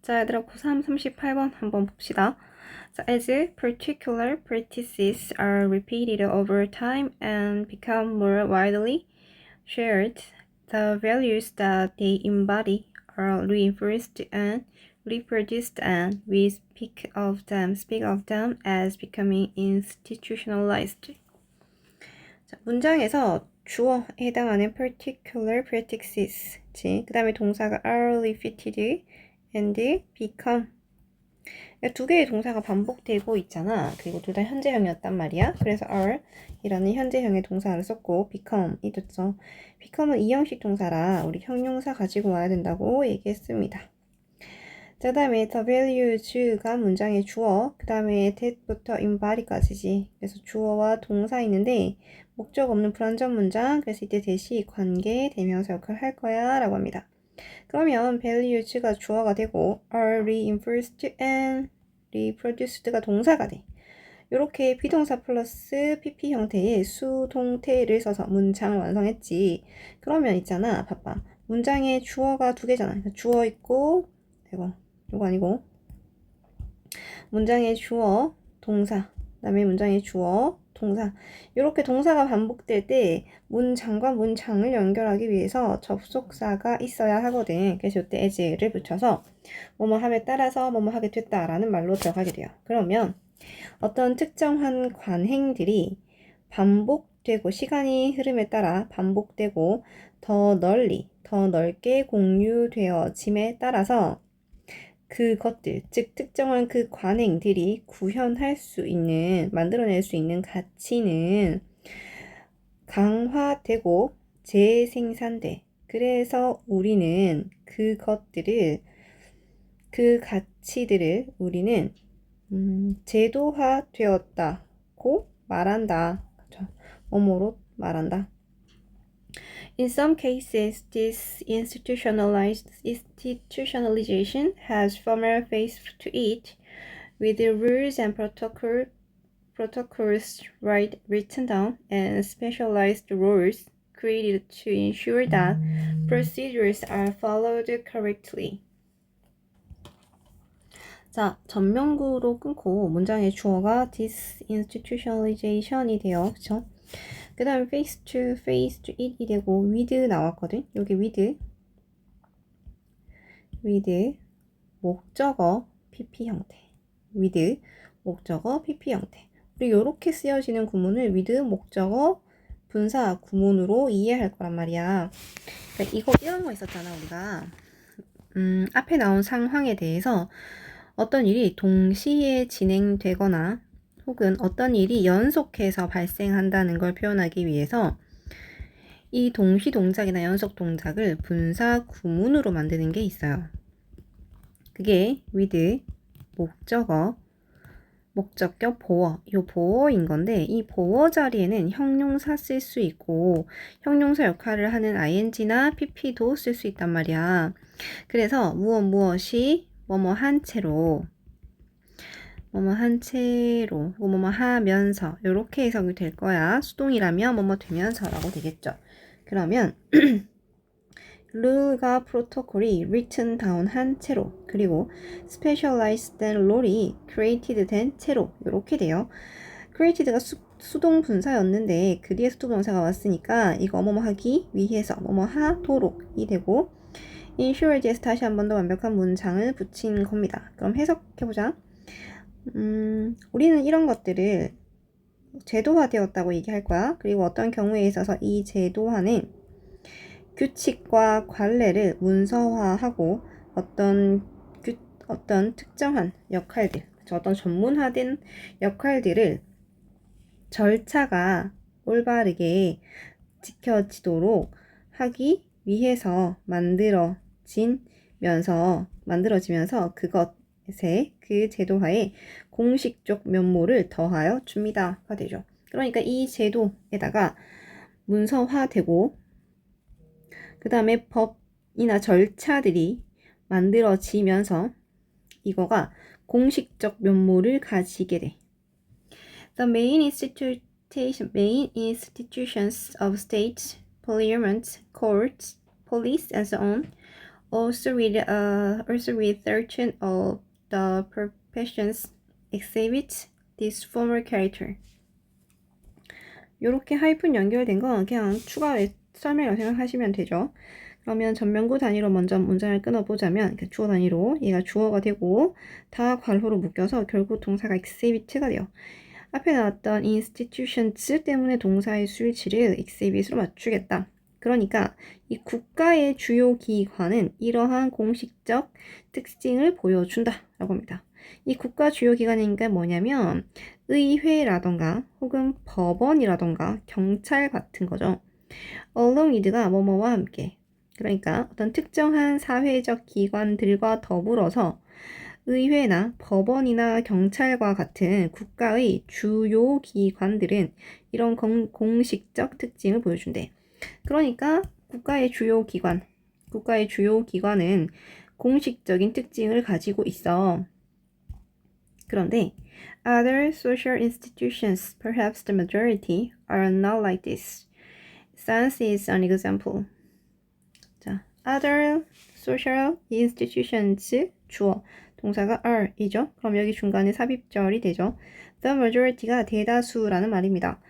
자, 얘들아, 고3 38번 한번 봅시다. 자, as particular practices are repeated over time and become more widely shared, the values that they embody are reinforced and reproduced, and we speak of them as becoming institutionalized. 자, 문장에서 주어에 해당하는 particular practices, 그 다음에 동사가 are repeated and become, 두 개의 동사가 반복되고 있잖아. 그리고 둘 다 현재형이었단 말이야. 그래서 are 이라는 현재형의 동사를 썼고 become이 됐죠. become은 이형식 동사라 우리 형용사 가지고 와야 된다고 얘기했습니다. 자, 그 다음에 the values가 문장의 주어, 그 다음에 that부터 embody까지지. 그래서 주어와 동사 있는데 목적 없는 불완전 문장, 그래서 이때 대시 관계 대명사 역할을 할 거야 라고 합니다. 그러면 values가 주어가 되고 are reinforced and reproduced가 동사가 돼. 이렇게 비동사 플러스 pp 형태의 수동태를 써서 문장을 완성했지. 그러면 있잖아, 봐봐. 문장에 주어가 두 개잖아. 주어 있고, 이거 아니고 문장의 주어, 동사, 그 다음에 문장의 주어, 동사. 이렇게 동사가 반복될 때 문장과 문장을 연결하기 위해서 접속사가 있어야 하거든. 그래서 이때 as를 붙여서 뭐뭐 함에 따라서 뭐뭐 하게 됐다라는 말로 들어가게 돼요. 그러면 어떤 특정한 관행들이 반복되고 시간이 흐름에 따라 반복되고 더 널리, 더 넓게 공유되어짐에 따라서 그것들, 즉 특정한 그 관행들이 구현할 수 있는, 만들어낼 수 있는 가치는 강화되고 재생산돼. 그래서 우리는 그 가치들을 우리는 제도화되었다고 말한다. 그렇죠? 뭐뭐로 말한다. In some cases, this institutionalization has formal face to it, with the rules and protocols written down and specialized rules created to ensure that procedures are followed correctly. 자, 전명구로 끊고 문장의 주어가 disinstitutionalization이 돼요. 그쵸? 그 다음에 face to it이 되고 with 나왔거든. 여기 with 목적어 pp 형태. with 목적어 pp 형태. 우리 요렇게 쓰여지는 구문을 with 목적어 분사 구문으로 이해할 거란 말이야. 그러니까 이런 거 있었잖아, 우리가. 앞에 나온 상황에 대해서 어떤 일이 동시에 진행되거나 혹은 어떤 일이 연속해서 발생한다는 걸 표현하기 위해서 이 동시 동작이나 연속 동작을 분사 구문으로 만드는 게 있어요. 그게 with 목적어, 목적격 보어, 이 보어인 건데 이 보어 자리에는 형용사 쓸 수 있고 형용사 역할을 하는 ing나 pp도 쓸 수 있단 말이야. 그래서 무엇이 뭐뭐 한 채로 뭐뭐 하면서 이렇게 해석이 될 거야. 수동이라면 뭐뭐 되면서라고 되겠죠. 그러면 룰과 프로토콜이 written down 한 채로 그리고 specialized 된 룰이 created 된 채로 이렇게 돼요. created가 수동 분사였는데 그 뒤에 수동동사가 왔으니까 이거 뭐뭐 하기 위해서 뭐뭐 하도록이 되고 ensured에서 다시 한 번 더 완벽한 문장을 붙인 겁니다. 그럼 해석해보자. 우리는 이런 것들을 제도화되었다고 얘기할 거야. 그리고 어떤 경우에 있어서 이 제도화는 규칙과 관례를 문서화하고 어떤 특정한 역할들, 어떤 전문화된 역할들을 절차가 올바르게 지켜지도록 하기 위해서 만들어지면서 그것에 그 제도화에 공식적 면모를 더하여 줍니다가 되죠. 그러니까 이 제도에다가 문서화되고 그 다음에 법이나 절차들이 만들어지면서 이거가 공식적 면모를 가지게 돼. The main institutions of state, parliament, courts, police, and so on Also with 13 of the professions exhibit this formal character. 요렇게 하이픈 연결된 건 그냥 추가 설명이라고 생각하시면 되죠. 그러면 전면구 단위로 먼저 문장을 끊어보자면 주어 단위로 얘가 주어가 되고 다 괄호로 묶여서 결국 동사가 exhibit가 돼요. 앞에 나왔던 institutions 때문에 동사의 수일치를 exhibit으로 맞추겠다. 그러니까 이 국가의 주요 기관은 이러한 공식적 특징을 보여준다 라고 합니다. 이 국가 주요 기관이니까 뭐냐면 의회라던가 혹은 법원이라던가 경찰 같은 거죠. along with가 뭐뭐와 함께, 그러니까 어떤 특정한 사회적 기관들과 더불어서 의회나 법원이나 경찰과 같은 국가의 주요 기관들은 이런 공식적 특징을 보여준대. 그러니까 국가의 주요 기관은 공식적인 특징을 가지고 있어. 그런데 other social institutions, perhaps the majority, are not like this. Science is an example. 자, other social institutions, 주어, 동사가 are이죠. 그럼 여기 중간에 삽입절이 되죠. The majority가 대다수라는 말입니다.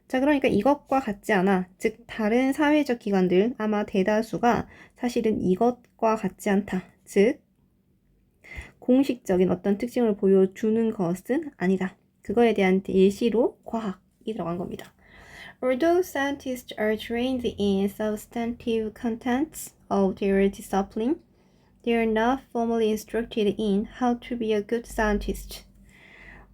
자, 그러니까 이것과 같지 않아. 즉, 다른 사회적 기관들, 아마 대다수가 사실은 이것과 같지 않다. 즉, 공식적인 어떤 특징을 보여주는 것은 아니다. 그거에 대한 예시로 과학이 들어간 겁니다. Although scientists are trained in substantive contents of their discipline, they are not formally instructed in how to be a good scientist.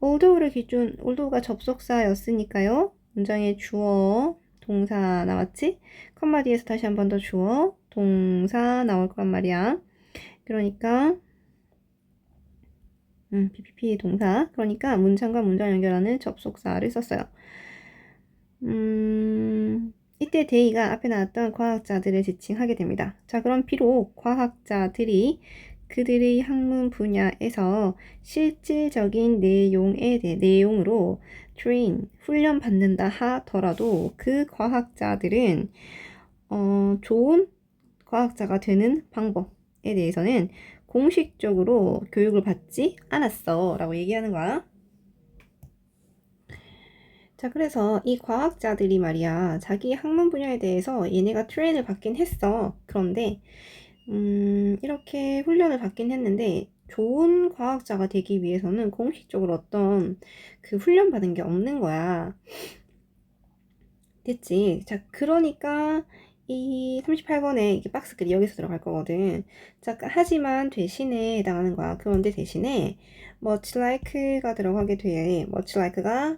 although가 접속사였으니까요. 문장에 주어, 동사 나왔지? 컴마 뒤에서 다시 한 번 더 주어, 동사 나올 거란 말이야. 그러니까 PPP 동사. 그러니까 문장과 문장 연결하는 접속사를 썼어요. 이때 데이가 앞에 나왔던 과학자들을 지칭하게 됩니다. 자, 그럼 비록 과학자들이 그들의 학문 분야에서 실질적인 내용으로 train, 훈련받는다 하더라도 그 과학자들은 좋은 과학자가 되는 방법에 대해서는 공식적으로 교육을 받지 않았어 라고 얘기하는 거야. 자, 그래서 이 과학자들이 말이야, 자기 학문 분야에 대해서 얘네가 트레인을 받긴 했어. 그런데 이렇게 훈련을 받긴 했는데 좋은 과학자가 되기 위해서는 공식적으로 어떤 그 훈련 받은 게 없는 거야. 됐지? 자, 그러니까 이 38번에 이게 박스글이 여기서 들어갈 거거든. 자, 하지만 대신에 해당하는 거야. 그런데 대신에 much like가 들어가게 돼. much like가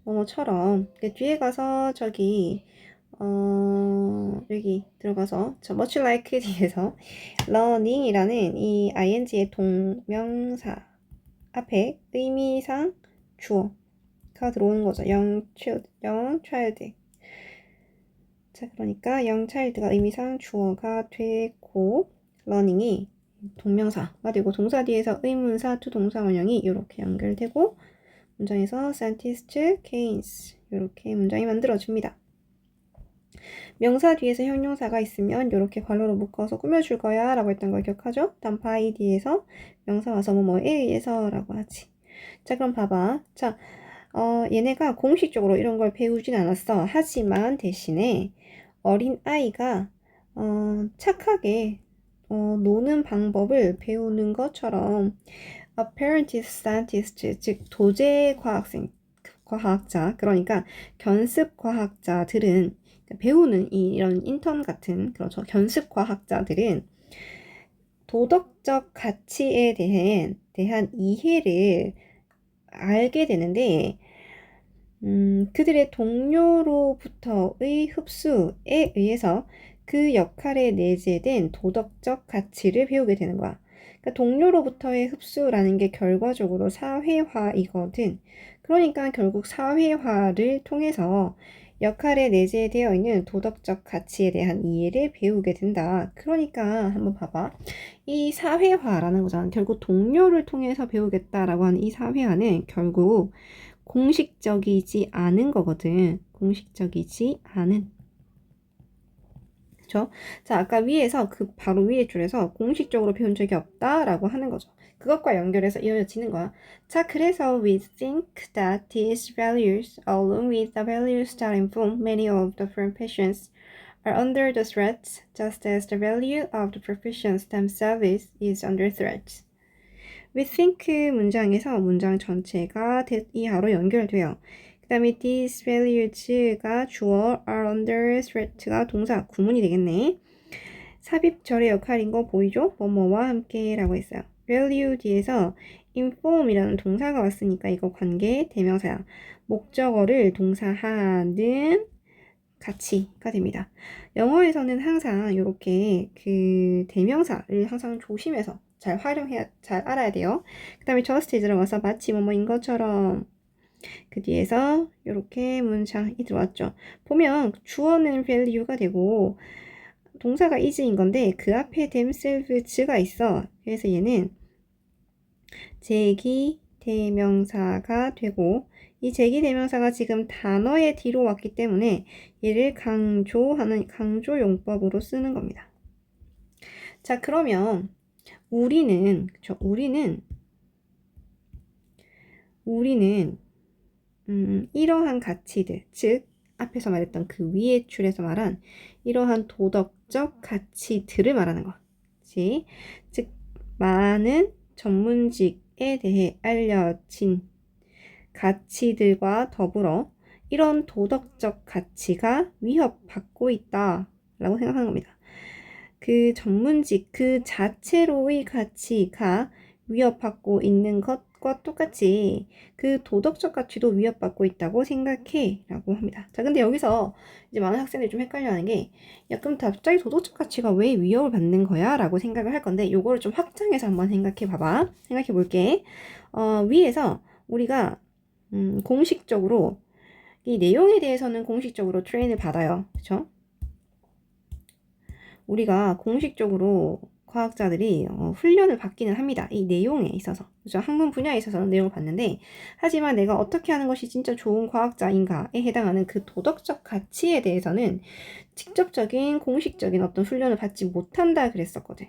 뭐뭐처럼. 뒤에 가서 저기 여기 들어가서 저 much like 뒤에서 learning이라는 이 ing의 동명사 앞에 의미상 주어가 들어오는 거죠. young child. 자, 그러니까 young child가 의미상 주어가 되고 learning이 동명사가 되고 동사 뒤에서 의문사 to 동사 원형이 이렇게 연결되고 문장에서 scientist, Keynes 이렇게 문장이 만들어집니다. 명사 뒤에서 형용사가 있으면 이렇게 괄호로 묶어서 꾸며줄 거야 라고 했던 걸 기억하죠? 다음 by 뒤에서 명사 와서 뭐뭐에 의해서 라고 하지. 자, 그럼 봐봐. 자, 얘네가 공식적으로 이런 걸 배우진 않았어. 하지만 대신에 어린 아이가 착하게 노는 방법을 배우는 것처럼 apprentice scientist, 즉 도제 과학자, 그러니까 견습 과학자들은 배우는 이런 인턴 같은 그렇죠. 견습 과학자들은 도덕적 가치에 대한 이해를 알게 되는데 그들의 동료로부터의 흡수에 의해서 그 역할에 내재된 도덕적 가치를 배우게 되는 거야. 그러니까 동료로부터의 흡수라는 게 결과적으로 사회화이거든. 그러니까 결국 사회화를 통해서 역할에 내재되어 있는 도덕적 가치에 대한 이해를 배우게 된다. 그러니까 한번 봐봐. 이 사회화라는 거잖아. 결국 동료를 통해서 배우겠다라고 하는 이 사회화는 결국 공식적이지 않은 거거든. 공식적이지 않은. 그쵸? 자, 아까 위에서 그 바로 위에 줄에서 공식적으로 배운 적이 없다라고 하는 거죠. 그것과 연결해서 이어지는 거야. 자, 그래서 we think that these values, along with the values that inform many of the professions, are under the threat, just as the value of the professions themselves is under threat. We think 문장에서 문장 전체가 이하로 연결돼요. 그 다음에 these values가 주어, are under threat가 동사, 구문이 되겠네. 삽입절의 역할인 거 보이죠? 뭐뭐와 함께 라고 했어요. value 뒤에서 inform이라는 동사가 왔으니까 이거 관계 대명사야. 목적어를 동사하는 가치가 됩니다. 영어에서는 항상 이렇게 그 대명사를 항상 조심해서 잘 잘 알아야 돼요. 그 다음에 just에 들어가서 마치 뭐뭐인 것처럼 그 뒤에서 이렇게 문장이 들어왔죠. 보면 주어는 value가 되고 동사가 is인 건데 그 앞에 themselves가 있어. 그래서 얘는 제기 대명사가 되고 이 제기 대명사가 지금 단어의 뒤로 왔기 때문에 얘를 강조하는 강조 용법으로 쓰는 겁니다. 자, 그러면 우리는 이러한 가치들, 즉 앞에서 말했던 그 위의 줄에서 말한 이러한 도덕적 가치들을 말하는 거지. 즉 많은 전문직에 대해 알려진 가치들과 더불어 이런 도덕적 가치가 위협받고 있다라고 생각하는 겁니다. 그 전문직 그 자체로의 가치가 위협받고 있는 것과 똑같이 그 도덕적 가치도 위협받고 있다고 생각해 라고 합니다. 자, 근데 여기서 이제 많은 학생들이 좀 헷갈려하는 게 야, 그럼 갑자기 도덕적 가치가 왜 위협을 받는 거야? 라고 생각을 할 건데 요거를 좀 확장해서 한번 생각해 봐봐. 생각해 볼게. 위에서 우리가 공식적으로 이 내용에 대해서는 공식적으로 트레인을 받아요. 그쵸? 우리가 공식적으로 과학자들이 훈련을 받기는 합니다. 이 내용에 있어서. 그죠? 학문 분야에 있어서는 내용을 받는데 하지만 내가 어떻게 하는 것이 진짜 좋은 과학자인가에 해당하는 그 도덕적 가치에 대해서는 직접적인 공식적인 어떤 훈련을 받지 못한다 그랬었거든.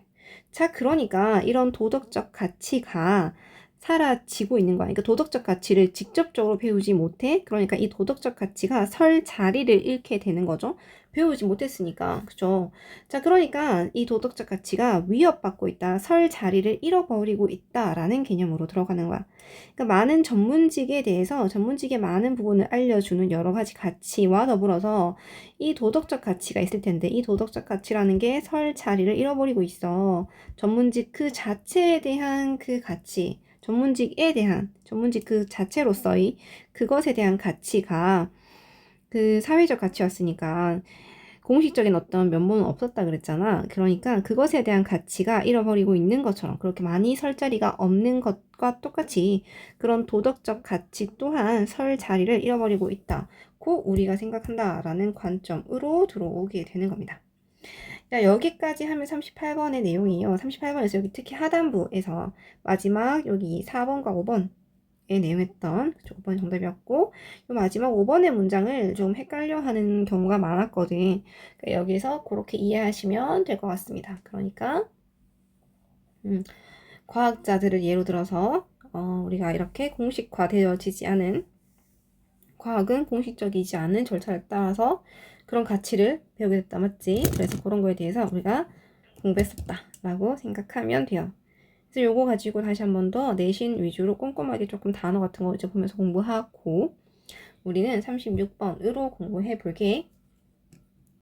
자, 그러니까 이런 도덕적 가치가 사라지고 있는 거야. 그러니까 도덕적 가치를 직접적으로 배우지 못해. 그러니까 이 도덕적 가치가 설 자리를 잃게 되는 거죠. 배우지 못했으니까. 그죠? 자, 그러니까 이 도덕적 가치가 위협받고 있다. 설 자리를 잃어버리고 있다라는 개념으로 들어가는 거야. 그러니까 많은 전문직에 대해서 전문직의 많은 부분을 알려주는 여러 가지 가치와 더불어서 이 도덕적 가치가 있을 텐데 이 도덕적 가치라는 게 설 자리를 잃어버리고 있어. 전문직 그 자체에 대한 그 가치, 전문직 그 자체로서의 그것에 대한 가치가 그 사회적 가치였으니까 공식적인 어떤 면모는 없었다 그랬잖아. 그러니까 그것에 대한 가치가 잃어버리고 있는 것처럼 그렇게 많이 설 자리가 없는 것과 똑같이 그런 도덕적 가치 또한 설 자리를 잃어버리고 있다고 우리가 생각한다라는 관점으로 들어오게 되는 겁니다. 자, 여기까지 하면 38번의 내용이에요. 38번에서 여기 특히 하단부에서 마지막 여기 4번과 5번에 내용했던 5번이 정답이었고 마지막 5번의 문장을 좀 헷갈려하는 경우가 많았거든. 그러니까 여기서 그렇게 이해하시면 될 것 같습니다. 그러니까 과학자들을 예로 들어서 우리가 이렇게 공식화되어지지 않은 과학은 공식적이지 않은 절차를 따라서 그런 가치를 배우게 됐다, 맞지? 그래서 그런 거에 대해서 우리가 공부했었다라고 생각하면 돼요. 그래서 요거 가지고 다시 한 번 더 내신 위주로 꼼꼼하게 조금 단어 같은 거 이제 보면서 공부하고 우리는 36번으로 공부해 볼게.